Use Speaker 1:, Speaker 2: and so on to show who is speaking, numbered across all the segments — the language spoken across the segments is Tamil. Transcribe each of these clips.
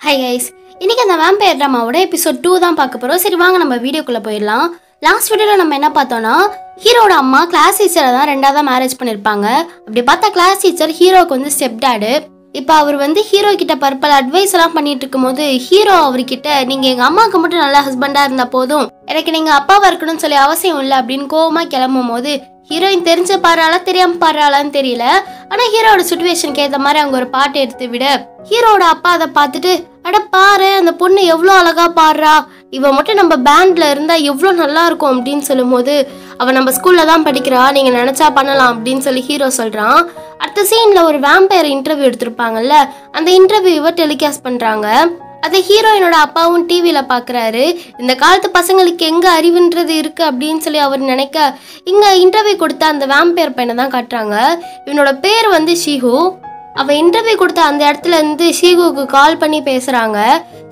Speaker 1: Hi guys, இன்னைக்கு அந்த வேம்பயர் ட்ராமாவோட எபிசோட் 2 தான் பார்க்க போறோம். சரி வாங்க நம்ம வீடியோக்குள்ள போயிடலாம். லாஸ்ட் வீடியோல நம்ம என்ன பார்த்தோம்னா ஹீரோட அம்மா கிளாஸ் டீச்சரை தான் ரெண்டாவதா மேரேஜ் பண்ணிருப்பாங்க. அப்படி பார்த்தா கிளாஸ் டீச்சர் ஹீரோக்கு வந்து ஸ்டெப் டாடு. இப்போ அவர் வந்து ஹீரோ கிட்ட பர்பல் அட்வைஸ் எல்லாம் பண்ணிட்டு இருக்கும்போது ஹீரோ அவர்கிட்ட நீங்க எங்க அம்மாவுக்கு மட்டும் நல்ல ஹஸ்பண்டா இருந்தா போதும், எனக்கு நீங்க அப்பாவா இருக்கணும்னு சொல்லி அவசியம் இல்லை அப்படின்னு கோவமா கிளம்பும் போது ஹீரோயின் தெரிஞ்ச பாடுறாளா தெரியாம பாடுறாளான்னு தெரியல. ஆனா ஹீரோட சுச்சுவேஷனுக்கு ஏற்ற மாதிரி அவங்க ஒரு பாட்டு எடுத்து விட ஹீரோட அப்பா அதை பார்த்துட்டு அட பாரு அந்த பொண்ணு எவ்வளோ அழகா பாடுறா, இவ மட்டும் நம்ம பேண்ட்ல இருந்தா எவ்வளோ நல்லா இருக்கும் அப்படின்னு சொல்லும் போது அவ நம்ம ஸ்கூல்ல தான் படிக்கிறா, நீங்க நினைச்சா பண்ணலாம் அப்படின்னு சொல்லி ஹீரோ சொல்றான். அடுத்த சீன்ல ஒரு வேம்பயர் இன்டர்வியூ எடுத்திருப்பாங்கல்ல, அந்த இன்டர்வியூவை டெலிகாஸ்ட் பண்றாங்க. அதை ஹீரோயினோட அப்பாவும் டிவியில பாக்குறாரு. இந்த காலத்து பசங்களுக்கு எங்க அறிவுன்றது இருக்கு அப்படின்னு சொல்லி அவர் நினைக்க இங்க இன்டர்வியூ கொடுத்த அந்த வேம்பயர் பையனை தான் காட்டுறாங்க. இவனோட பேர் வந்து ஷீஹு. அவ இன்டர்வியூ கொடுத்த அந்த இடத்துல இருந்து ஷீகுவுக்கு கால் பண்ணி பேசுறாங்க.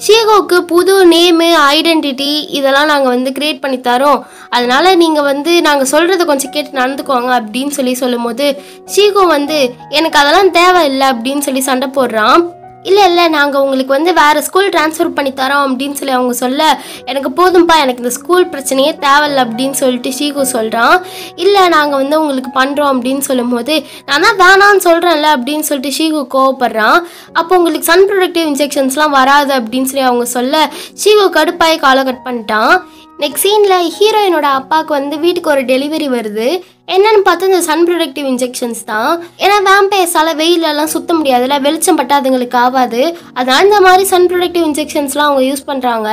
Speaker 1: ஷீகுவுக்கு புது நேமு ஐடென்டிட்டி இதெல்லாம் நாங்க வந்து கிரியேட் பண்ணி தரோம், அதனால நீங்க வந்து நாங்க சொல்றதை கொஞ்சம் கேட்டு நடந்துக்குவாங்க அப்படின்னு சொல்லும் போது ஷீகு வந்து எனக்கு அதெல்லாம் தேவையில்லை அப்படின்னு சொல்லி சண்டை போடுறான். இல்லை நாங்கள் உங்களுக்கு வந்து வேறு ஸ்கூல் ட்ரான்ஸ்ஃபர் பண்ணி தரோம் அப்படின்னு சொல்லி அவங்க சொல்ல எனக்கு போதும்பா, எனக்கு இந்த ஸ்கூல் பிரச்சனையே தேவையில்லை அப்படின்னு சொல்லிட்டு ஷீகு சொல்கிறான். இல்லை நாங்கள் வந்து உங்களுக்கு பண்ணுறோம் அப்படின்னு சொல்லும் போது நான் தான் வேணான்னு சொல்கிறேன்ல அப்படின்னு சொல்லிட்டு ஷீகு கோவப்படுறான். அப்போ உங்களுக்கு சன் ப்ரொடக்டிவ் இன்ஜெக்ஷன்ஸ்லாம் வராது அப்படின்னு சொல்லி அவங்க சொல்ல ஷீகு கடுப்பாய் காலை கட் பண்ணிட்டான். நெக்ஸ்ட் சீனில் ஹீரோயினோட அப்பாவுக்கு வந்து வீட்டுக்கு ஒரு டெலிவரி வருது. என்னன்னு பார்த்தா இந்த சன் ப்ரொடக்டிவ் இன்ஜெக்ஷன்ஸ் தான். ஏன்னா வேம்பயர்ஸால் வெயிலெல்லாம் சுத்த முடியாதுல்ல, வெளிச்சம் பட்டா அதுங்களுக்கு ஆகாது, அதனால இந்த மாதிரி சன் ப்ரொடக்டிவ் இன்ஜெக்ஷன்ஸ்லாம் அவங்க யூஸ் பண்ணுறாங்க.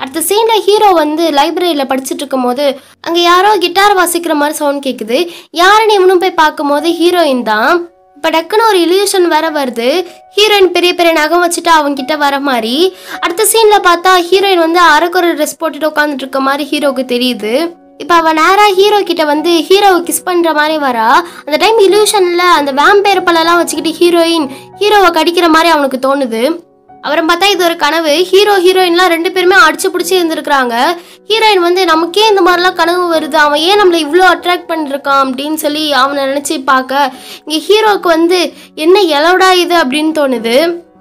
Speaker 1: அடுத்த சீனில் ஹீரோ வந்து லைப்ரரியில் படிச்சுட்டு இருக்கும் போது அங்கே யாரோ கிட்டார் வாசிக்கிற மாதிரி சவுண்ட் கேட்குது. யாருன்னு இவனும் போய் பார்க்கும் போது ஹீரோயின் தான். இப்போ டக்குன்னு ஒரு இல்யூஷன் வேற வருது, ஹீரோயின் பெரிய பெரிய நகம் வச்சுட்டு அவங்க கிட்ட வர மாதிரி. அடுத்த சீன்ல பார்த்தா ஹீரோயின் வந்து அரைக்குறை ட்ரெஸ் போட்டுட்டு உட்காந்துட்டு இருக்க மாதிரி ஹீரோக்கு தெரியுது. இப்போ அவன் நேராக ஹீரோ கிட்ட வந்து ஹீரோவை கிஸ் பண்ணுற மாதிரி வரா. அந்த டைம் இல்யூஷனில் அந்த வேம்பயர் பழலாம் வச்சுக்கிட்டு ஹீரோவை கடிக்கிற மாதிரி அவனுக்கு தோணுது. அப்புறம் பார்த்தா இது ஒரு கனவு. ஹீரோயின்லாம் ரெண்டு பேருமே அடிச்சு பிடிச்சி இருந்திருக்கிறாங்க. ஹீரோயின் வந்து நமக்கே இந்த மாதிரிலாம் கனவு வருது, அவன் ஏன் நம்மளை இவ்வளோ அட்ராக்ட் பண்ணிருக்கான் அப்படின்னு சொல்லி அவனை நினச்சி பார்க்க இங்கே ஹீரோவுக்கு வந்து என்ன எலோடா இது அப்படின்னு தோணுது.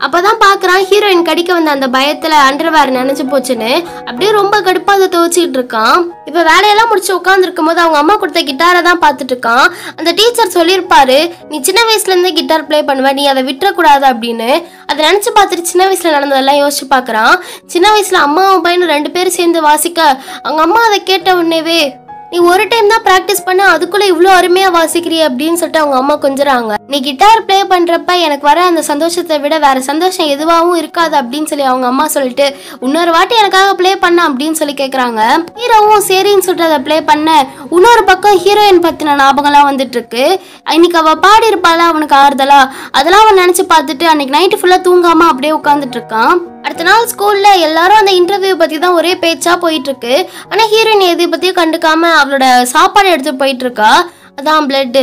Speaker 1: அப்போதான் பார்க்குறான் ஹீரோயின் கடிக்க வந்த அந்த பயத்தில் அண்டர்வேர் நினைச்சு போச்சுன்னு. அப்படியே ரொம்ப கடுப்பாக அதை துவச்சிக்கிட்டு இருக்கான். இப்போ வேலையெல்லாம் முடிச்சு உட்காந்துருக்கும் போது அவங்க அம்மா கொடுத்த கிட்டாரை தான் பார்த்துட்டு இருக்கான். அந்த டீச்சர் சொல்லியிருப்பாரு நீ சின்ன வயசுலேருந்தே கிட்டார் ப்ளே பண்ணுவ, நீ அதை விட்டுறக்கூடாது அப்படின்னு. அதை நினச்சி பார்த்துட்டு சின்ன வயசில் நடந்ததெல்லாம் யோசிச்சு பார்க்குறான். சின்ன வயசில் அம்மாவும் பையனும் ரெண்டு பேரும் சேர்ந்து வாசிக்க அவங்க அம்மா அதை கேட்ட உடனேவே நீ ஒரு டைம் தான் ப்ராக்டிஸ் பண்ண அதுக்குள்ள இவ்வளோ அருமையாக வாசிக்கிறிய அப்படின்னு சொல்லிட்டு அவங்க அம்மா கொஞ்சறாங்க. நீ கிட்டார் ப்ளே பண்ணுறப்ப எனக்கு வர அந்த சந்தோஷத்தை விட வேற சந்தோஷம் எதுவாகவும் இருக்காது அப்படின்னு சொல்லி அவங்க அம்மா சொல்லிட்டு இன்னொரு வாட்டி எனக்காக ப்ளே பண்ண அப்படின்னு சொல்லி கேட்குறாங்க. ஹீரோவும் சரின்னு சொல்லிட்டு அதை ப்ளே பண்ண இன்னொரு பக்கம் ஹீரோயின் பற்றின ஞாபகம்லாம் வந்துட்டு இருக்கு. இன்னைக்கு அவள் பாடி இருப்பாளா அவனுக்கு ஆறுதலா, அதெல்லாம் அவன் நினச்சி பார்த்துட்டு அன்னைக்கு நைட்டு ஃபுல்லாக தூங்காமல் அப்படியே உட்காந்துட்டு இருக்கான். அடுத்த நாள் ஸ்கூல்ல எல்லாரும் அந்த இன்டர்வியூ பத்தி தான் ஒரே பேச்சா போயிட்டு இருக்கு. ஆனா ஹீரோயின் எதை பத்தியும் கண்டுக்காம அவளோட சாப்பாடு எடுத்து போயிட்டு இருக்கா. அதான் பிளட்.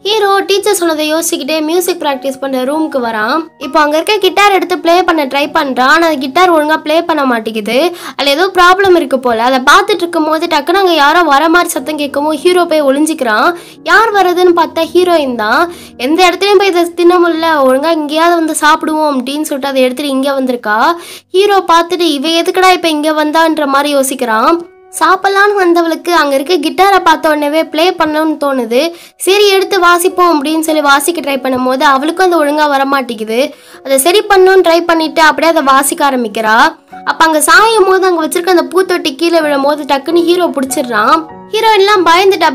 Speaker 1: ஹீரோ டீச்சர் சொன்னதை யோசிச்சுக்கிட்டே மியூசிக் ப்ராக்டிஸ் பண்ணுற ரூமுக்கு வரான். இப்போ அங்கே இருக்க கிட்டார் எடுத்து ப்ளே பண்ண ட்ரை பண்ணுறான். ஆனால் அந்த கிட்டார் ஒழுங்காக ப்ளே பண்ண மாட்டேங்குது. அதில் ஏதோ ப்ராப்ளம் இருக்கு போல். அதை பார்த்துட்டு இருக்கும் போது டக்குன்னு அங்கே யாரோ வர மாதிரி சத்தம் கேட்கவும் ஹீரோ போய் ஒளிஞ்சிக்கிறான். யார் வர்றதுன்னு பார்த்தா ஹீரோயின் தான். எந்த இடத்துலையும் போய் இதை தின்ன முடியல, ஒழுங்காக இங்கேயாவது வந்து சாப்பிடுவோம் அப்படின்னு சொல்லிட்டு அதை எடுத்துகிட்டு இங்கே வந்திருக்கா. ஹீரோ பார்த்துட்டு இவ எதுக்கடா இப்போ இங்கே வந்தான்ற மாதிரி யோசிக்கிறான். சாப்பிட்லான்னு வந்தவளுக்கு அங்கே இருக்க கிட்டாரை பார்த்த உடனே ப்ளே பண்ணணும்னு தோணுது. சரி எடுத்து வாசிப்போம் அப்படின்னு சொல்லி வாசிக்க ட்ரை பண்ணும் போது அவளுக்கும் அது ஒழுங்காக வரமாட்டேங்குது. அதை சரி பண்ணணும்னு ட்ரை பண்ணிட்டு அப்படியே அதை வாசிக்க ஆரம்பிக்கிறா. அப்போ அங்கே சாயும் போது அங்கே வச்சிருக்க அந்த பூத்தொட்டி கீழே விழும் போது டக்குன்னு ஹீரோ பிடிச்சிடுறான். ஹீரோயின்லாம்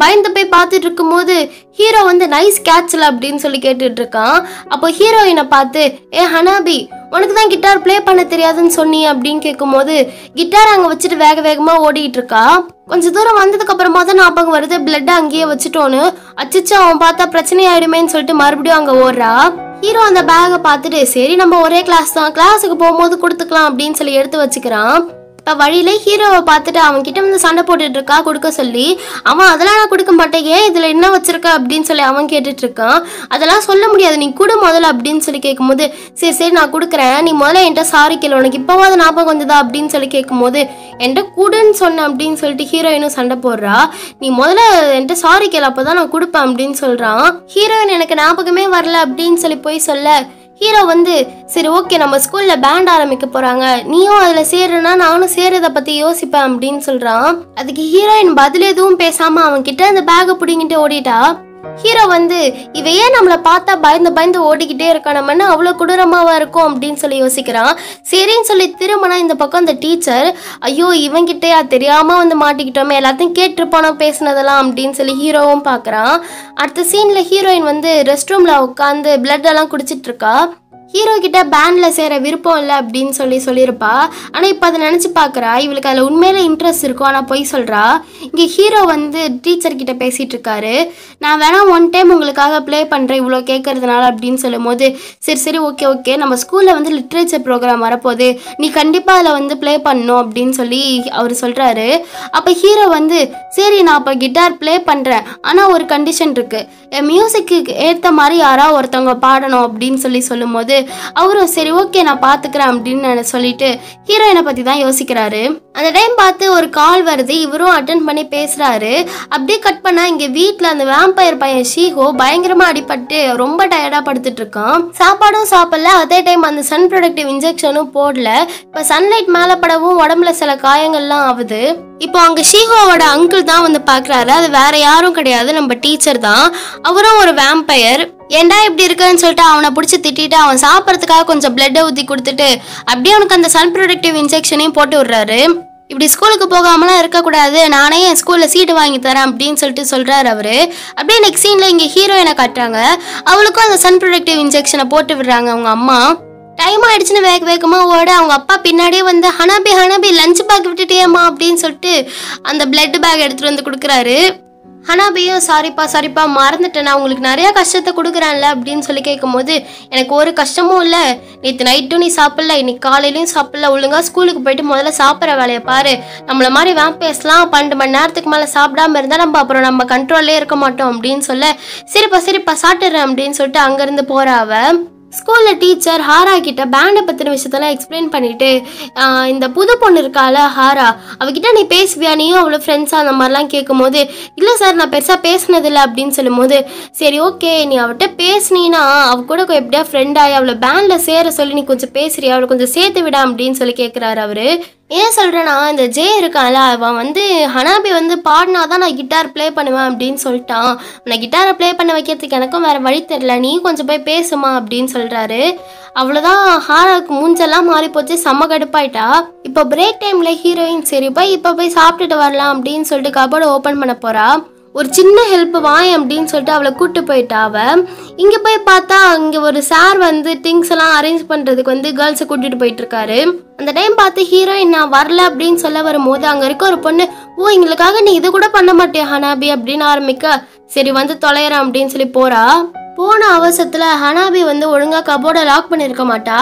Speaker 1: பயந்து போய் பார்த்துட்டு இருக்கும் போது ஹீரோ வந்து நைஸ் கேட்ச்ல அப்படின்னு சொல்லி கேட்டுட்டு இருக்கான். அப்போ ஹீரோயினை பார்த்து ஹனாபி உனக்கு தான் கிட்டார் ப்ளே பண்ண தெரியாதுன்னு சொன்னி அப்படின்னு கேட்கும் போது கிட்டார் அங்கே வச்சுட்டு வேகமாக ஓடிட்டு இருக்கா. கொஞ்சம் தூரம் வந்ததுக்கு அப்புறமா தான் ஞாபகம் வருது பிளட் அங்கேயே வச்சுட்டோன்னு. அச்சிச்சு அவன் பார்த்தா பிரச்சனை ஆயிடுமேன்னு சொல்லிட்டு மறுபடியும் அங்கே ஓடுறா. ஹீரோ அந்த பேகை பார்த்துட்டு சரி நம்ம ஒரே கிளாஸ் தான், கிளாஸுக்கு போகும்போது கொடுத்துக்கலாம் அப்படின்னு சொல்லி எடுத்து வச்சுக்கிறான். இப்போ வழியில ஹீரோவை பார்த்துட்டு அவன் கிட்ட வந்து சண்டை போட்டுட்டு இருக்கா கொடுக்க சொல்லி. அவன் அதெல்லாம் நான் கொடுக்க மாட்டேன், ஏன் இதில் என்ன வச்சிருக்க அப்படின்னு சொல்லி அவன் கேட்டுட்டு இருக்கான். அதெல்லாம் சொல்ல முடியாது, நீ கொடு முதல்ல அப்படின்னு சொல்லி கேட்கும்போது சரி நான் கொடுக்குறேன், நீ முதல்ல என்கிட்ட சாரி கேளு, உனக்கு இப்போவாது ஞாபகம் வந்ததா அப்படின்னு சொல்லி கேட்கும்போது என்கிட்ட கொடுன்னு சொன்னேன் அப்படின்னு சொல்லிட்டு ஹீரோயினும் சண்டை போடுறா. நீ முதல்ல என்கிட்ட சாரி கேளு அப்போதான் நான் கொடுப்பேன் அப்படின்னு சொல்றான். ஹீரோயின் எனக்கு ஞாபகமே வரல அப்படின்னு சொல்லி போய் சொல்ல ஹீரோ வந்து சரி ஓகே நம்ம ஸ்கூல்ல பேண்ட் ஆரம்பிக்க போறாங்க, நீயும் அதுல சேருனா நானும் சேரதை பத்தி யோசிப்பேன் அப்படின்னு சொல்றான். அதுக்கு ஹீரோயின் பதில் எதுவும் பேசாம அவன் கிட்ட அந்த பேக்கை பிடிங்கிட்டு ஓடிட்டா. ஹீரோ வந்து இவ ஏன் நம்மளை பார்த்தா பயந்து பயந்து ஓடிக்கிட்டே இருக்கா, நம்ம என்ன அவ்வளோ கொடூரமாவா இருக்கும் அப்படின்னு சொல்லி யோசிக்கிறான். சரின்னு சொல்லி திரும்பினா இந்த பக்கம் அந்த டீச்சர் ஐயோ இவங்கிட்டயா தெரியாம வந்து மாட்டிக்கிட்டோமே, எல்லாத்தையும் கேட்டுருப்பானோ பேசினதெல்லாம் அப்படின்னு சொல்லி ஹீரோவும் பார்க்குறான். அடுத்த சீன்ல ஹீரோயின் வந்து ரெஸ்ட் ரூம்ல உட்காந்து பிளட் எல்லாம் குடிச்சிட்டு இருக்கா. ஹீரோ கிட்ட பேண்ட்ல சேர விருப்பம் இல்லை அப்படின்னு சொல்லியிருப்பா. ஆனால் இப்போ அதை நினச்சி பார்க்குறா, இவளுக்கு அதில் உண்மையில இன்ட்ரெஸ்ட் இருக்கும், ஆனால் போய் சொல்கிறா. இங்கே ஹீரோ வந்து டீச்சர் கிட்ட பேசிகிட்டு இருக்காரு. நான் வேணா ஒன் டைம் உங்களுக்காக ப்ளே பண்ணுறேன் இவ்வளோ கேட்கறதுனால அப்படின்னு சொல்லும் போது சரி ஓகே நம்ம ஸ்கூலில் வந்து லிட்ரேச்சர் ப்ரோக்ராம் வரப்போகுது, நீ கண்டிப்பாக அதில் வந்து ப்ளே பண்ணணும் அப்படின்னு சொல்லி அவர் சொல்கிறாரு. அப்போ ஹீரோ வந்து சரி நான் அப்போ கிட்டார் ப்ளே பண்ணுறேன், ஆனால் ஒரு கண்டிஷன் இருக்குது, என் மியூசிக்கு ஏற்ற மாதிரி யாராவது ஒருத்தவங்க பாடணும் அப்படின்னு சொல்லும் போது அவரும் சரி ஓகே நான் பார்த்துக்கிறேன் அப்படின்னு சொல்லிட்டு ஹீரோயினை பற்றி தான் யோசிக்கிறாரு. அந்த டைம் பார்த்து ஒரு கால் வருது, இவரும் அட்டன் பண்ணி பேசுகிறாரு. அப்படியே கட் பண்ணால் இங்கே வீட்டில் அந்த வேம்பயர் பையன் ஷீஹோ பயங்கரமாக அடிபட்டு ரொம்ப டயர்டாக படுத்துட்டு இருக்கான். சாப்பாடும் சாப்பிடல, அதே டைம் அந்த சன் ப்ரொடக்டிவ் இன்ஜெக்ஷனும் போடல. இப்போ சன்லைட் மேலே படவும் உடம்புல சில காயங்கள்லாம் ஆகுது. இப்போ அங்கே ஷீஹோவோட அங்கிள் தான் வந்து பார்க்குறாரு. அது வேற யாரும் கிடையாது, நம்ம டீச்சர் தான். அவரும் ஒரு வேம்பயர். ஏண்டா இப்படி இருக்குன்னு சொல்லிட்டு அவனை பிடிச்சி திட்டிட்டு அவன் சாப்பிட்றதுக்காக கொஞ்சம் பிளட்டை ஊற்றி கொடுத்துட்டு அப்படியே அவனுக்கு அந்த சன் ப்ரொடக்டிவ் இன்ஜெக்ஷனையும் போட்டு விடுறாரு. இப்படி ஸ்கூலுக்கு போகாமலாம் இருக்கக்கூடாது, நானே என் ஸ்கூலில் சீட்டு வாங்கி தரேன் அப்படின்னு சொல்கிறாரு அவரு. அப்படியே நெக்ஸ்ட் சீனில் இங்கே ஹீரோயினை காட்டுறாங்க. அவளுக்கும் அந்த சன் ப்ரொடக்டிவ் இன்ஜெக்ஷனை போட்டு விடுறாங்க அவங்க அம்மா. டைம் ஆயிடுச்சுன்னு வேகமாக ஓட அவங்க அப்பா பின்னாடியே வந்து ஹனாபி லஞ்ச் பேக் விட்டுட்டேம்மா அப்படின்னு சொல்லிட்டு அந்த பிளட் பேக் எடுத்துகிட்டு வந்து கொடுக்குறாரு. ஹனாபியும் சாரிப்பா மறந்துட்டேன், நான் உங்களுக்கு நிறையா கஷ்டத்தை கொடுக்குறேன்ல அப்படின்னு சொல்லி கேட்கும் போது எனக்கு ஒரு கஷ்டமும் இல்லை, நேற்று நைட்டும் நீ சாப்பிடல, இன்னைக்கு காலையிலையும் சாப்பிடல, ஒழுங்காக ஸ்கூலுக்கு போயிட்டு முதல்ல சாப்பிட்ற வேலையை பாரு, நம்மள மாதிரி வேம்பேஸ்லாம் 12 மணி நேரத்துக்கு மேலே சாப்பிடாம இருந்தால் அப்புறம் நம்ம கண்ட்ரோல்லே இருக்க மாட்டோம் அப்படின்னு சொல்ல சரிப்பா சாப்பிட்டுறேன் அப்படின்னு சொல்லிட்டு அங்கேருந்து போகிறாவ. ஸ்கூலில் டீச்சர் ஹாரா கிட்ட பேண்டை பற்றின விஷயத்தெல்லாம் எக்ஸ்பிளைன் பண்ணிட்டு இந்த புது பொண்ணு இருக்கால ஹாரா, அவகிட்ட நீ பேசுவியா, நீயும் அவ்வளோ ஃப்ரெண்ட்ஸாக அந்த மாதிரிலாம் கேட்கும் போது இல்லை சார் நான் பெருசாக பேசினதில்லை அப்படின்னு சொல்லும் போது சரி ஓகே நீ அவட்ட பேசுனீன்னா அவ கூட எப்படியா ஃப்ரெண்ட் ஆகி அவளை பேண்டில் சேர சொல்லி நீ கொஞ்சம் பேசுறியா, அவளை கொஞ்சம் சேர்த்து விடா அப்படின்னு சொல்லி கேட்குறாரு அவரு. ஏன் சொல்கிறேன்னா இந்த ஜே இருக்கான்ல அவன் வந்து ஹனாபி வந்து பாடினாதான் நான் கிட்டார் ப்ளே பண்ணுவேன் அப்படின்னு சொல்லிட்டான், நான் கிட்டாரை ப்ளே பண்ண வைக்கிறதுக்கு எனக்கும் வேறு வழி தெரில, நீ கொஞ்சம் போய் பேசுமா அப்படின்னு சொல்கிறாரு. அவ்வளோதான், ஹாராவுக்கு மூஞ்செல்லாம் மாறி போச்சு, செம்ம கடுப்பாயிட்டா. இப்போ பிரேக் டைமில் ஹீரோயின் சரி இப்போ போய் சாப்பிட்டுட்டு வரலாம் அப்படின்னு சொல்லிட்டு கபோர்டை ஓப்பன் பண்ண போகிறா. ஒரு சின்ன ஹெல்ப் வாய் அப்படின்னு சொல்லிட்டு அவளை கூப்பிட்டு போயிட்டா. அவள் இங்கே போய் பார்த்தா இங்கே ஒரு சார் வந்து திங்ஸ் எல்லாம் அரேஞ்ச் பண்ணுறதுக்கு வந்து கேர்ள்ஸை கூட்டிகிட்டு போயிட்டு இருக்காரு. அந்த டைம் பார்த்து ஹீரோயின் நான் வரல அப்படின்னு சொல்ல வரும்போது அங்கே இருக்க ஒரு பொண்ணு எங்களுக்காக நீ இது கூட பண்ண மாட்டியா ஹனாபி அப்படின்னு ஆரம்பிக்க சரி வந்து தொலைகிறேன் அப்படின்னு சொல்லி போன அவசரத்தில் ஹனாபி வந்து ஒழுங்காக கபோர்டை லாக் பண்ணியிருக்க மாட்டா.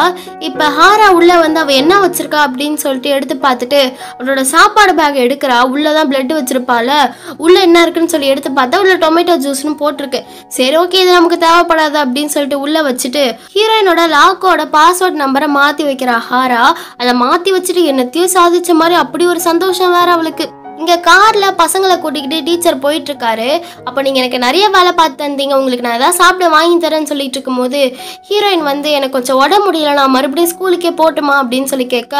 Speaker 1: இப்போ ஹாரா உள்ளே வந்து அவள் என்ன வச்சிருக்கா அப்படின்னு சொல்லிட்டு எடுத்து பார்த்துட்டு அவளோட சாப்பாடு பேக் எடுக்கிறா. உள்ளே தான் பிளட் வச்சிருப்பாள், உள்ளே என்ன இருக்குன்னு சொல்லி எடுத்து பார்த்தா உள்ள டொமேட்டோ ஜூஸ்னு போட்டிருக்கு. சரி ஓகே இது நமக்கு தேவைப்படாது அப்படின்னு சொல்லிட்டு உள்ளே வச்சுட்டு ஹீரோயினோட லாக்கோட பாஸ்வேர்ட் நம்பரை மாற்றி வைக்கிறா ஹாரா. அதை மாற்றி வச்சுட்டு என்னத்தையும் சாதிச்ச மாதிரி அப்படி ஒரு சந்தோஷம் வேற அவளுக்கு. இங்கே காரில் பசங்களை கூட்டிக்கிட்டு டீச்சர் போயிட்டுருக்காரு. அப்போ நீங்கள் எனக்கு நிறைய வேலை பார்த்து தந்தீங்க, உங்களுக்கு நான் எதாவது சாப்பிட வாங்கி தரேன்னு சொல்லிட்டு இருக்கும்போது ஹீரோயின் வந்து எனக்கு கொஞ்சம் உடம்பு முடியல, நான் மறுபடியும் ஸ்கூலுக்கே போட்டுமா அப்படின்னு சொல்லி கேட்க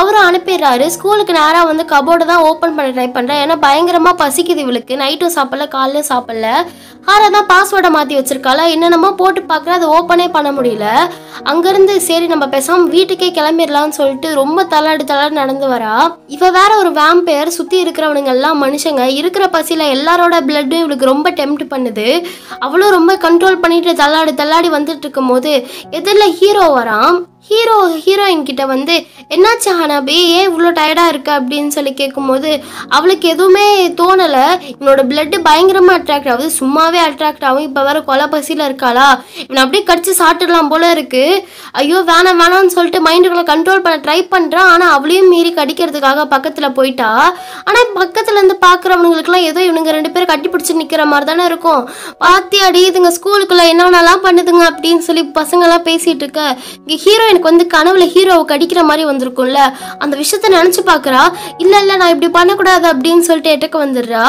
Speaker 1: அவரும் அனுப்பிடுறாரு. ஸ்கூலுக்கு நேராக வந்து கபோர்டை தான் ஓப்பன் பண்ண ட்ரை பண்ணுறேன், ஏன்னா பயங்கரமாக பசிக்குது இவளுக்கு, நைட்டும் சாப்பிடல காலையிலும் சாப்பிடல. ஹாரா தான் பாஸ்வேர்டை மாற்றி வச்சிருக்காளா, என்னென்னமோ போட்டு பார்க்குற அதை ஓப்பனே பண்ண முடியல. அங்கேருந்து சரி நம்ம பேசாமல் வீட்டுக்கே கிளம்பிடலாம்னு சொல்லிட்டு ரொம்ப தள்ளாடு நடந்து வரா. இவ வேற ஒரு வேம்பயர், சுற்றி இருக்கிறவனுங்க எல்லாம் மனுஷங்க, இருக்கிற பசியில் எல்லாரோட பிளட்டும் இவளுக்கு ரொம்ப டெம்ப்ட் பண்ணுது. அவளும் ரொம்ப கண்ட்ரோல் பண்ணிட்டு தள்ளாடி வந்துட்டு இருக்கும் போது எதிரில் ஹீரோ வரான். ஹீரோயின் கிட்ட வந்து என்னாச்சு ஹனாபி ஏன் இவ்வளோ டயர்டாக இருக்கு அப்படின்னு சொல்லி கேட்கும்போது அவளுக்கு எதுவுமே தோணலை. இவனோட பிளட்டு பயங்கரமாக அட்ராக்ட் ஆகுது, சும்மாவே அட்ராக்ட் ஆகும், இப்போ வேற கொலை பசியில் இருக்காளா, இவனை அப்படியே கடிச்சு சாப்பிட்டுடலாம் போல இருக்கு. ஐயோ வேணாம்னு சொல்லிட்டு மைண்டுக்குள்ள கண்ட்ரோல் பண்ண ட்ரை பண்ணுறான். ஆனால் அவளையும் மீறி கடிக்கிறதுக்காக பக்கத்தில் போயிட்டா. ஆனால் பக்கத்தில் இருந்து பார்க்குறவனுங்களுக்குலாம் ஏதோ இவனுங்க 2 பேரும் கட்டி பிடிச்சி நிற்கிற மாதிரி தானே இருக்கும். பாத்தியாடி இதுங்க ஸ்கூலுக்குள்ளே என்னென்னலாம் பண்ணுதுங்க அப்படின்னு சொல்லி பசங்கள்லாம் பேசிகிட்டு இருக்க இங்கே ஹீரோயின் வந்து கனவுல ஹீரோவை கடிக்கிற மாதிரி வந்திருக்கும்ல, அந்த விஷயத்த நினைச்சு பாக்குறா. இல்ல நான் இப்படி பண்ணக்கூடாது அப்படின்னு சொல்லிட்டு எட்டக்க வந்துடுறா.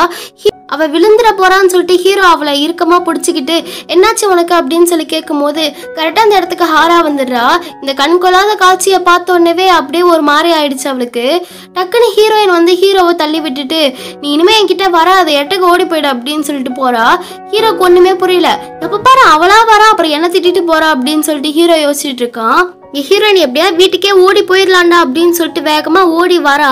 Speaker 1: அவ விழுந்துட போறான்னு சொல்லிட்டு ஹீரோ அவளை இறுக்கமா பிடிச்சிக்கிட்டு என்னாச்சு உனக்கு அப்படின்னு சொல்லி கேட்கும் போது கரெக்டா அந்த இடத்துக்கு ஹாரா வந்துடுறா. இந்த கண்கொள்ளாத காட்சியை பார்த்த உடனே அப்படியே ஒரு மாதிரி ஆயிடுச்சு அவளுக்கு. டக்குன்னு ஹீரோயின் வந்து ஹீரோவை தள்ளி விட்டுட்டு நீ இனிமே என்கிட்ட வராத, எட்டுக்கு ஓடி போயிடு அப்படின்னு சொல்லிட்டு போறா. ஹீரோக்கு ஒண்ணுமே புரியல. எப்ப பாரு அவளா வரா, அப்புறம் என்ன திட்டிட்டு போறா அப்படின்னு சொல்லிட்டு ஹீரோ யோசிச்சுட்டு இருக்கான். ஹீரோயின் எப்படியா வீட்டுக்கே ஓடி போயிடலாண்டா அப்படின்னு சொல்லிட்டு வேகமா ஓடி வரா.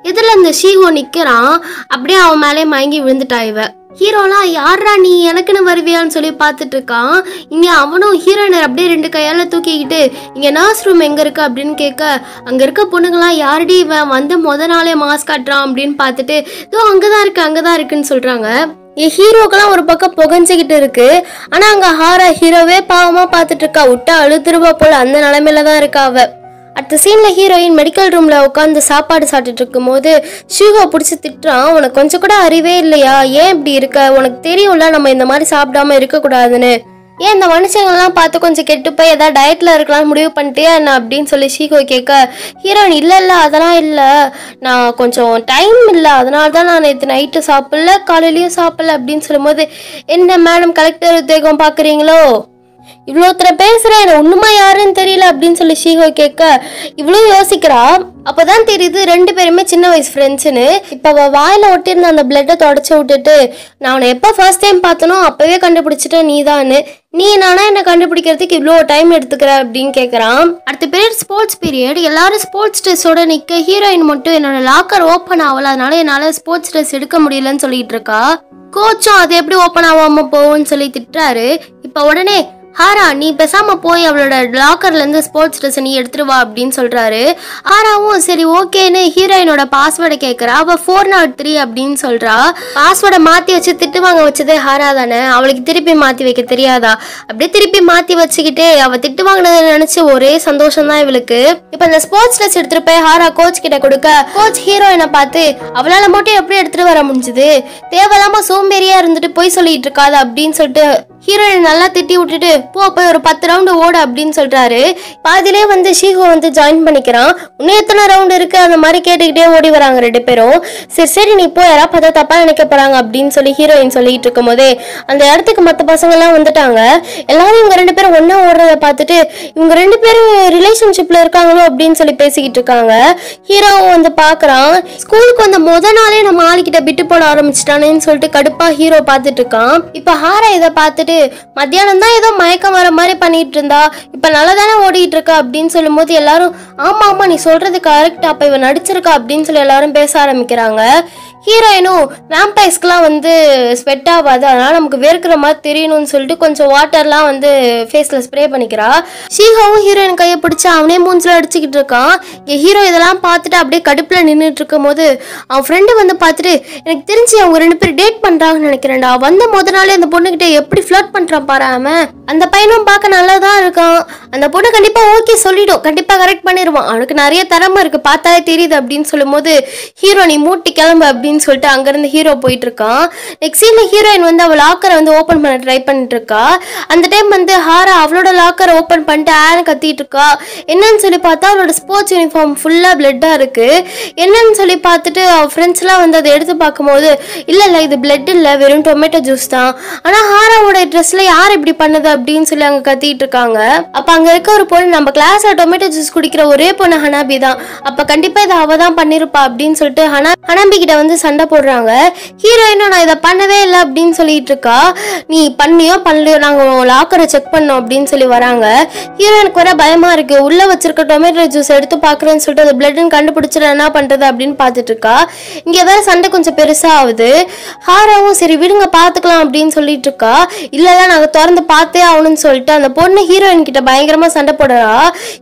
Speaker 1: எதிரில் இந்த ஷீஹோ நிக்கிறான். அப்படியே அவன் மேலே மயங்கி விழுந்துட்டா இவ. ஹீரோலாம் யாரா நீ எனக்குன்னு வருவியான்னு சொல்லி பார்த்துட்டு இருக்கான். இங்க அவனும் ஹீரோயினர் அப்படியே 2 கையால தூக்கிக்கிட்டு இங்க நர்ஸ் ரூம் எங்க இருக்கு அப்படின்னு கேட்க அங்க இருக்க பொண்ணுங்களாம் யாரடி இவன் வந்து முத நாளே மாஸ்க் காட்டுறான் அப்படின்னு பார்த்துட்டு இதோ அங்கதான் இருக்குன்னு சொல்றாங்க. ஹீரோக்கெல்லாம் ஒரு பக்கம் புகஞ்சுக்கிட்டு இருக்கு. ஆனா அங்க ஹாரா ஹீரோவே பாவமா பார்த்துட்டு இருக்கா. விட்டா அழுதுருவா போல அந்த நிலைமையில தான் இருக்கா அவ. அடுத்த சீன்ல ஹீரோயின் மெடிக்கல் ரூம்ல உட்காந்து சாப்பாடு சாப்பிட்டுட்டு இருக்கும் போது ஷீஹோ பிடிச்சி திட்டுறான். உனக்கு கொஞ்சம் கூட அறிவே இல்லையா, ஏன் இப்படி இருக்க, உனக்கு தெரியும்ல நம்ம இந்த மாதிரி சாப்பிடாம இருக்க கூடாதுன்னு, ஏன் இந்த மனுஷங்கள்லாம் பார்த்து கொஞ்சம் கெட்டு போய் ஏதாவது டயட்ல இருக்கலாம் முடிவு பண்ணிட்டே என்ன அப்படின்னு சொல்லி ஷீஹோ கேட்க ஹீரோயின் இல்ல அதெல்லாம் இல்லை, நான் கொஞ்சம் டைம் இல்லை, அதனால தான் நான் நேற்று நைட்டு சாப்பிடல காலையிலயும் சாப்பிடல அப்படின்னு சொல்லும் போது என்ன மேடம் கலெக்டர் உத்தியோகம் பாக்குறீங்களோ, இவ்வளோ பேசுறேன் ஒண்ணுமா யாருன்னு தெரியல அப்படின்னு சொல்லி ஷீஹோ கேட்க இவ்வளோ யோசிக்கிறா. அப்பதான் தெரியுது 2 பேருமே சின்ன வயசு ஃப்ரெண்ட்ஸ்னு. இப்ப அவ வாயில ஒட்டிருந்த அந்த பிளட்டை தொடச்சு விட்டுட்டு நான் உன்னை எப்ப ஃபர்ஸ்ட் டைம் பார்த்தனோ அப்பவே கண்டுபிடிச்சிட்டேன் நீதான்னு, நீ நானா என்ன கண்டுபிடிக்கிறதுக்கு இவ்வளோ டைம் எடுத்துக்கிற அப்படின்னு கேட்கறான். அடுத்த பீரியட் ஸ்போர்ட்ஸ் பீரியட். எல்லாரும் ஸ்போர்ட்ஸ் ட்ரெஸ்ஸோட நிக்க ஹீரோயின் மட்டும் என்னோட லாக்கர் ஓப்பன் ஆகல, அதனால என்னால ஸ்போர்ட்ஸ் ட்ரெஸ் எடுக்க முடியலன்னு சொல்லிட்டு இருக்கா. கோச்சும் அது எப்படி ஓப்பன் ஆகாம போகும்னு சொல்லி திட்டுறாரு. இப்ப உடனே ஹாரா நீ பேசாம போய் அவளோட லாக்கர்ல இருந்து ஸ்போர்ட்ஸ் ட்ரெஸ் நீ எடுத்துருவா அப்படின்னு சொல்றாரு. ஹாராவும் சரி ஓகேன்னு ஹீரோயினோட பாஸ்வேர்டை கேட்கறா. அவ 403 அப்படின்னு சொல்றா. பாஸ்வேர்டை மாத்தி வச்சு திட்டு வாங்க வச்சதே ஹாரா தானே, அவளுக்கு திருப்பி மாத்தி வைக்க தெரியாதா? அப்படியே திருப்பி மாத்தி வச்சுக்கிட்டே அவ திட்டு வாங்கினதை நினைச்சு ஒரே சந்தோஷம் தான் இவளுக்கு. இப்ப இந்த ஸ்போர்ட்ஸ் ட்ரெஸ் எடுத்துட்டு போய் ஹாரா கோச் கிட்ட கொடுக்க கோச் ஹீரோயினை பார்த்து அவளால மட்டும் எப்படி எடுத்துட்டு வர முடிஞ்சது, தேவையில்லாம சோம்பேறியா இருந்துட்டு போய் சொல்லிட்டு இருக்காது அப்படின்னு சொல்லிட்டு ஹீரோயின் நல்லா திட்டி விட்டுட்டு போய் ஒரு 10 ரவுண்டு ஓடு அப்படின்னு சொல்றாரு. பாதிலே வந்து ஷீஹோ வந்து ஜாயின் பண்ணிக்கிறான். இன்னும் எத்தனை ரவுண்டு இருக்கு அந்த மாதிரி கேட்டுக்கிட்டே ஓடி வராங்க 2 பேரும். சரி நீ போய் யாரா பார்த்தா தப்பா நினைக்க போறாங்க அப்படின்னு சொல்லி ஹீரோயின் சொல்லிட்டு இருக்கும் போதே அந்த இடத்துக்கு மற்ற பசங்க எல்லாம் வந்துட்டாங்க. எல்லாரும் இவங்க 2 பேரும் ஒன்னா ஓடுறத பார்த்துட்டு இவங்க 2 பேரும் ரிலேஷன்ஷிப்ல இருக்காங்களோ அப்படின்னு சொல்லி பேசிக்கிட்டு இருக்காங்க. ஹீரோவும் வந்து பாக்குறான். ஸ்கூலுக்கு வந்த முத நாளே நம்ம ஆளுகிட்ட விட்டு போட ஆரம்பிச்சிட்டானேன்னு சொல்லிட்டு கடுப்பா ஹீரோ பார்த்துட்டு இருக்கான். இப்ப ஹாரா இதை பார்த்துட்டு மத்தியானம் தான் ஏதோ மயக்கம் வர மாதிரி பண்ணிட்டு இருந்தா, இப்ப நல்லா தானே ஓடிட்டு இருக்கா அப்படின்னு சொல்லும் போது எல்லாரும் ஆமா நீ சொல்றது கரெக்ட், அப்ப இவன் நடிச்சிருக்கா அப்படின்னு சொல்லி எல்லாரும் பேச ஆரம்பிக்கிறாங்க. ஹீரோயினும் வேம்பைஸ்க்குலாம் வந்து ஸ்வெட் ஆகாது, அதனால நமக்கு வேர்க்கிற மாதிரி தெரியணும்னு சொல்லிட்டு கொஞ்சம் வாட்டர்லாம் வந்து ஃபேஸ்ல ஸ்ப்ரே பண்ணிக்கிறா. ஷீஹோவும் ஹீரோயின் கையை பிடிச்சி அவனே மூஞ்சில அடிச்சுக்கிட்டு இருக்கான். ஹீரோ இதெல்லாம் பார்த்துட்டு அப்படியே கடுப்புல நின்றுட்டு இருக்கும் போது அவன் ஃப்ரெண்டு வந்து பார்த்துட்டு எனக்கு தெரிஞ்சு அவங்க 2 பேரும் டேட் பண்றாங்கன்னு நினைக்கிறேன்டா, வந்த முத நாளே அந்த பொண்ணுகிட்ட எப்படி ஃப்ளர்ட் பண்றான் பாராம, அந்த பையனும் பார்க்க நல்லா தான் இருக்கான், அந்த பொண்ணு கண்டிப்பா ஓகே சொல்லிடும், கண்டிப்பா கரெக்ட் பண்ணிடுவான், அவனுக்கு நிறைய திறமை இருக்கு பார்த்தாலே தெரியுது அப்படின்னு சொல்லும் போது ஹீரோ நீ மூட்டி கிளம்பு அப்படின்னு சொல்லிட்டு அங்கிருந்து ஹீரோ போயிட்டு இருக்கான். நெக்ஸ்ட் சீன்ல ஹீரோயின் வந்து அவள் லாக்கரை வந்து ஓபன் பண்ண ட்ரை பண்ணிட்டு இருக்கா. அந்த டைம் வந்து ஹாரா அவளோட லாக்கரை ஓபன் பண்ணிட்டு ஆன கத்திட்டு இருக்கா. என்னன்னு சொல்லி பார்த்தா அவளோட ஸ்போர்ட்ஸ் யூனிஃபார்ம் ஃபுல்லா பிளட்டா இருக்கு. என்னன்னு சொல்லி பார்த்துட்டு அவ ஃப்ரெண்ட்ஸ் எல்லாம் வந்து அதை எடுத்து பார்க்கும்போது இல்ல இது பிளட் இல்ல, வெறும் டொமேட்டோ ஜூஸ் தான். ஆனா ஹாராவோட ட்ரெஸ்ல யார் இப்படி பண்ணுது அப்படின்னு சொல்லி அங்க கத்திட்டு இருக்காங்க. அப்ப அங்க இருக்க ஒரு பொண்ணு நம்ம கிளாஸ்ல டொமேட்டோ ஜூஸ் குடிக்கிற ஒரே பொண்ணு ஹனாபி தான், அப்ப கண்டிப்பா இதை அவ தான் பண்ணிருப்பா அப்படின்னு சொல்லிட்டு ஹனாபி கிட்ட வந்து சண்டை போடுறாங்க. ஹீரோயினும் நான் இதை பண்ணவே இல்லை அப்படின்னு சொல்லிட்டு இருக்கா. நீ பண்ணியோ பண்ணலையோ நாங்க லாக்கரை செக் பண்ணோம் அப்படின்னு சொல்லி வராங்க. ஹீரோயினுக்கு வர பயமா இருக்கு, உள்ள வச்சிருக்க டொமேட்டோ ஜூஸ் எடுத்து பாக்குறேன்னு சொல்லிட்டு அது பிளட்னு கண்டுபிடிச்சிட என்ன பண்றது அப்படின்னு பாத்துட்டு இருக்கா. இங்க வேற சண்டை கொஞ்சம் பெருசா ஆகுது. ஹாராவும் சரி விடுங்க பாத்துக்கலாம் அப்படின்னு சொல்லிட்டு இருக்கா. இல்ல நாங்க திறந்து பார்த்தே ஆகணும்னு சொல்லிட்டு அந்த பொண்ணு ஹீரோயின் கிட்ட பயங்கரமா சண்டை போடுறா.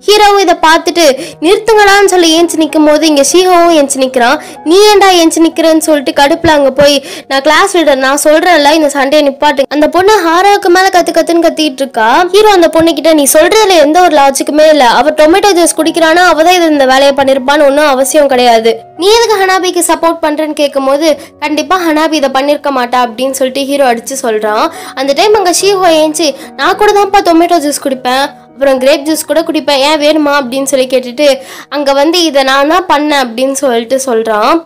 Speaker 1: ஹீரோவும் இதை பார்த்துட்டு நிறுத்துங்கடான்னு சொல்லி ஏஞ்சி நிற்கும் போது இங்க ஷீஹோவும் ஏஞ்சி நிக்கிறான். நீ ஏன்டா ஏஞ்சி நிக்கிறேன்னு சொல்லிட்டு கடுப்புல அங்க போய் நான் கிளாஸ் லீடர் நான் சொல்றேன்ல இந்த சண்டையை நிப்பாட்டு. அந்த பொண்ணு ஹாராவுக்கு மேல கத்துன்னு கத்திட்டு இருக்கா. ஹீரோ அந்த பொண்ணு கிட்ட நீ சொல்றதுல எந்த ஒரு லாஜிக்குமே இல்ல, அவ டொமேட்டோ ஜூஸ் குடிக்கிறானா அவதான் இது இந்த வேலையை பண்ணிருப்பான்னு ஒன்னும் அவசியம் கிடையாது, நீ எதுக்கு ஹனாபிக்கு சப்போர்ட் பண்றேன்னு கேட்கும் போது கண்டிப்பா ஹனாபி இதை பண்ணிருக்க மாட்டா அப்படின்னு சொல்லிட்டு ஹீரோ அடிச்சு சொல்றான். அந்த டைம் அங்க ஷீஹோ ஏஞ்சி நான் கூட தான்ப்பா டொமேட்டோ ஜூஸ் குடிப்பேன், அப்புறம் கிரேப் ஜூஸ் கூட குடிப்பேன், ஏன் வேணுமா அப்படின்னு சொல்லி கேட்டுட்டு அங்க வந்து இதை நான் தான் பண்ணேன் அப்படின்னு சொல்லிட்டு சொல்றான்.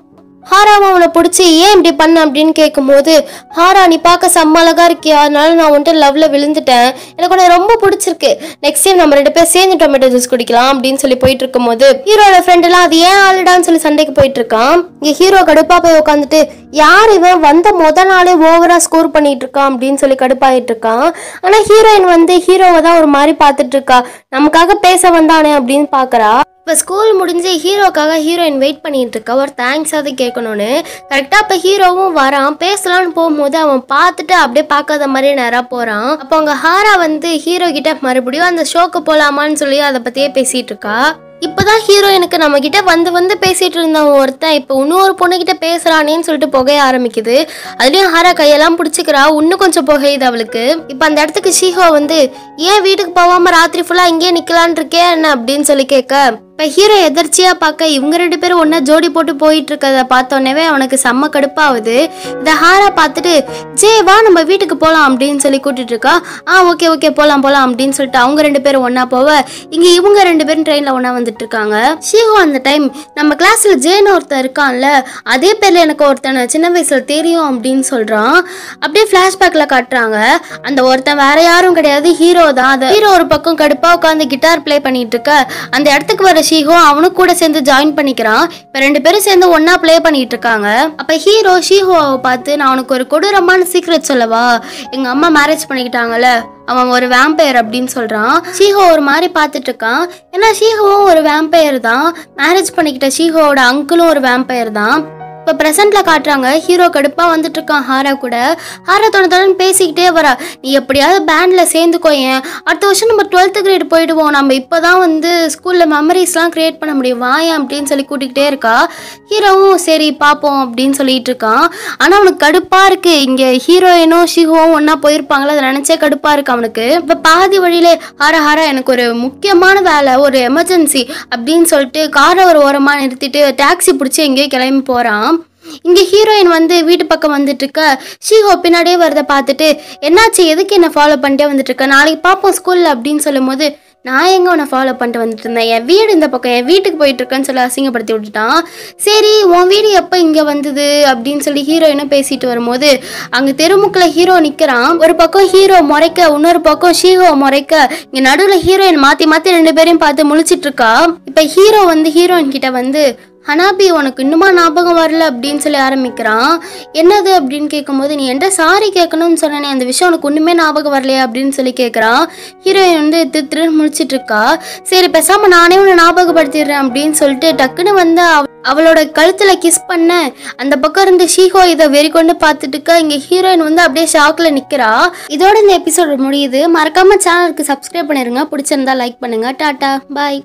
Speaker 2: ஹாராவும் அவனை பிடிச்சி ஏன் இப்படி பண்ண அப்படின்னு கேட்கும்போது, ஹாரா நீ பார்க்க செம்ம அழகா இருக்கியா, அதனால நான் வந்துட்டு லவ்ல விழுந்துட்டேன், எனக்கு உன்னை ரொம்ப பிடிச்சிருக்கு, நெக்ஸ்ட் டைம் நம்ம 2 பேரும் சேர்ந்து டொமேட்டோ ஜூஸ் குடிக்கலாம் அப்படின்னு சொல்லி போயிட்டு இருக்கும்போது ஹீரோட ஃப்ரெண்ட் எல்லாம் அது ஏன் ஆளுடான்னு சொல்லி சண்டைக்கு போயிட்டு இருக்கான். இங்க ஹீரோ கடுப்பா போய் உட்காந்துட்டு யார் இவன் வந்த முத நாளே ஓவரா ஸ்கோர் பண்ணிட்டு இருக்கான் அப்படின்னு சொல்லி கடுப்பாயிட்டு இருக்கான். ஆனா ஹீரோயின் வந்து ஹீரோவை தான் ஒரு மாதிரி பார்த்துட்டு இருக்கா, நமக்காக பேச வந்தானே அப்படின்னு பாக்குறா. இப்போ ஸ்கூல் முடிஞ்சு ஹீரோக்காக ஹீரோயின் வெயிட் பண்ணிட்டு இருக்கா, ஒரு தேங்க்ஸாவது கேட்கணும்னு. கரெக்டாக இப்போ ஹீரோவும் வரான், பேசலான்னு போகும்போது அவன் பார்த்துட்டு அப்படியே பார்க்காத மாதிரியே நேராக போகிறான். அப்போ அவங்க ஹாரா வந்து ஹீரோ கிட்ட மறுபடியும் அந்த ஷோக்கு போகலாமான்னு சொல்லி அதை பற்றியே பேசிகிட்டு இருக்கா. இப்போதான் ஹீரோயினுக்கு நம்ம கிட்ட வந்து பேசிட்டு இருந்தவன் ஒருத்தன் இப்போ இன்னொரு பொண்ணுகிட்ட பேசுறானேன்னு சொல்லிட்டு புகைய ஆரம்பிக்குது. அதுலயும் ஹாரா கையெல்லாம் பிடிச்சிக்கிறா, இன்னும் கொஞ்சம் புகையுது அவளுக்கு. இப்போ அந்த இடத்துக்கு ஷீஹோ வந்து ஏன் வீட்டுக்கு போகாம ராத்திரி ஃபுல்லா இங்கேயே நிக்கலான் இருக்கே என்ன அப்படின்னு சொல்லி கேட்க, இப்போ ஹீரோ எதர்ச்சியா பார்க்க இவங்க 2 பேரும் ஒன்னா ஜோடி போட்டு போயிட்டு இருக்கத பார்த்தோன்னே அவனுக்கு செம்ம கடுப்பாகுது. இதை ஹாரா பார்த்துட்டு ஜே வா நம்ம வீட்டுக்கு போகலாம் அப்படின்னு சொல்லி கூட்டிட்டு இருக்கா. ஓகே ஓகே போகலாம் அப்படின்னு சொல்லிட்டு அவங்க 2 பேரும் ஒன்னா போவ இங்க இவங்க 2 பேரும் ட்ரெயின்ல ஒன்னா வந்துட்டு இருக்காங்க. ஷீஹோ அந்த டைம் நம்ம கிளாஸ்ல ஜேன்னு ஒருத்தர் இருக்கான்ல, அதே பேர்ல எனக்கு ஒருத்தனை சின்ன வயசுல தெரியும் அப்படின்னு சொல்றான். அப்படியே பிளாஷ்பேக்ல காட்டுறாங்க, அந்த ஒருத்தன் வேற யாரும் கிடையாது, ஹீரோ தான். ஹீரோ ஒரு பக்கம் கடுப்பா உட்காந்து கிட்டார் பிளே பண்ணிட்டு இருக்க, அந்த இடத்துக்கு வர ஷீஹோ அவனுக்கு கூட சேர்ந்து ஜாயின் பண்ணிக்கிறான். இப்ப 2 பேரும் சேர்ந்து ஒன்னா பிளே பண்ணிட்டு இருக்காங்க. அப்ப ஹீரோ ஷீஹோவை பார்த்து நான் உனக்கு ஒரு கொடூரமான சீக்ரெட் சொல்லவா, எங்க அம்மா மேரேஜ் பண்ணிக்கிட்டாங்கல்ல, அவன் ஒரு வேம்பயர் அப்படின்னு சொல்றான். ஷீஹோ ஒரு மாதிரி பார்த்துட்டு இருக்கான், ஏன்னா ஷீஹோவும் ஒரு வேம்பயர் தான், மேரேஜ் பண்ணிக்கிட்ட ஷீஹோவோட அங்கிளும் ஒரு வேம்பயர் தான். இப்போ ப்ரெசென்ட்ல காட்டுறாங்க, ஹீரோ கடுப்பா வந்துட்டு இருக்கான் ஹாரா கூட. ஹாரா தொடர்ந்து பேசிக்கிட்டே வரா, நீ எப்படியாவது பேண்ட்ல சேர்ந்துக்கோயேன், அடுத்த வருஷம் நம்ம 12th கிரேட் போயிடுவோம், நம்ம இப்போதான் வந்து ஸ்கூல்ல மெமரிஸ்லாம் கிரியேட் பண்ண முடியும் வாயேன் அப்படின்னு சொல்லி கூட்டிகிட்டே இருக்கா. ஹீரோவும் சரி பார்ப்போம் அப்படின்னு சொல்லிட்டு இருக்கான். ஆனால் அவனுக்கு கடுப்பா இருக்கு, இங்கே ஹீரோயினும் ஷீஹோவும் ஒன்னா போயிருப்பாங்களா, அதை நினைச்சே கடுப்பா இருக்கு அவனுக்கு. இப்போ பாதி வழியிலே ஹாரா எனக்கு ஒரு முக்கியமான வேலை, ஒரு எமர்ஜென்சி அப்படின்னு சொல்லிட்டு காரை ஒரு ஓரமாக நிறுத்திட்டு டாக்ஸி பிடிச்சி எங்கேயோ கிளம்பி போகிறான். இங்கே ஹீரோயின் வந்து வீட்டு பக்கம் வந்துட்டு இருக்க, ஷீஹோ பின்னாடியே வரதை பார்த்துட்டு என்னாச்சு எதுக்கு என்ன ஃபாலோ பண்ணிட்டே வந்துட்டு இருக்க, நாளைக்கு பார்ப்போம் ஸ்கூலில் அப்படின்னு சொல்லும் போது நான் எங்கே உன்னை ஃபாலோ பண்ணிட்டு வந்துட்டு இருந்தேன், என் வீடு இந்த பக்கம், என் வீட்டுக்கு போயிட்டு இருக்கேன்னு சொல்லி அசிங்கப்படுத்தி விட்டுட்டான். சரி உன் வீடு எப்போ இங்கே வந்தது அப்படின்னு சொல்லி ஹீரோயினும் பேசிட்டு வரும்போது அங்கே தெருமுக்கில் ஹீரோ நிற்கிறான். ஒரு பக்கம் ஹீரோ முறைக்க, இன்னொரு பக்கம் ஷீஹோ முறைக்க, இங்கே நடுவில் ஹீரோயின் மாற்றி 2 பேரையும் பார்த்து முழிச்சிட்டு இருக்கா. இப்போ ஹீரோ வந்து ஹீரோயின் கிட்ட வந்து ஹனாபி உனக்கு இன்னுமா ஞாபகம் வரல அப்படின்னு சொல்லி ஆரம்பிக்கிறான். என்னது அப்படின்னு கேட்கும்போது நீ என்கிட்ட சாரி கேட்கணும்னு சொன்னேனே, அந்த விஷயம் உனக்கு ஒன்றுமே ஞாபகம் வரலையா அப்படின்னு சொல்லி கேட்குறான். ஹீரோயின் வந்து திருன்னு முழிச்சிட்டு இருக்கா. சரி பேசாம நானே உன்னை ஞாபகப்படுத்திடுறேன் அப்படின்னு சொல்லிட்டு டக்குன்னு வந்து அவளோட கழுத்துல கிஸ் பண்ண, அந்த பக்கம் இருந்து ஷீஹோ இதை வெறி கொண்டு பார்த்துட்டு இருக்க. இங்க ஹீரோயின் வந்து அப்படியே ஷாக்ல நிக்கிறா. இதோட இந்த எபிசோட் முடியுது. மறக்காம சேனலுக்கு சப்ஸ்கிரைப் பண்ணிருங்க, பிடிச்சிருந்தா லைக் பண்ணுங்க. டாடா பாய்.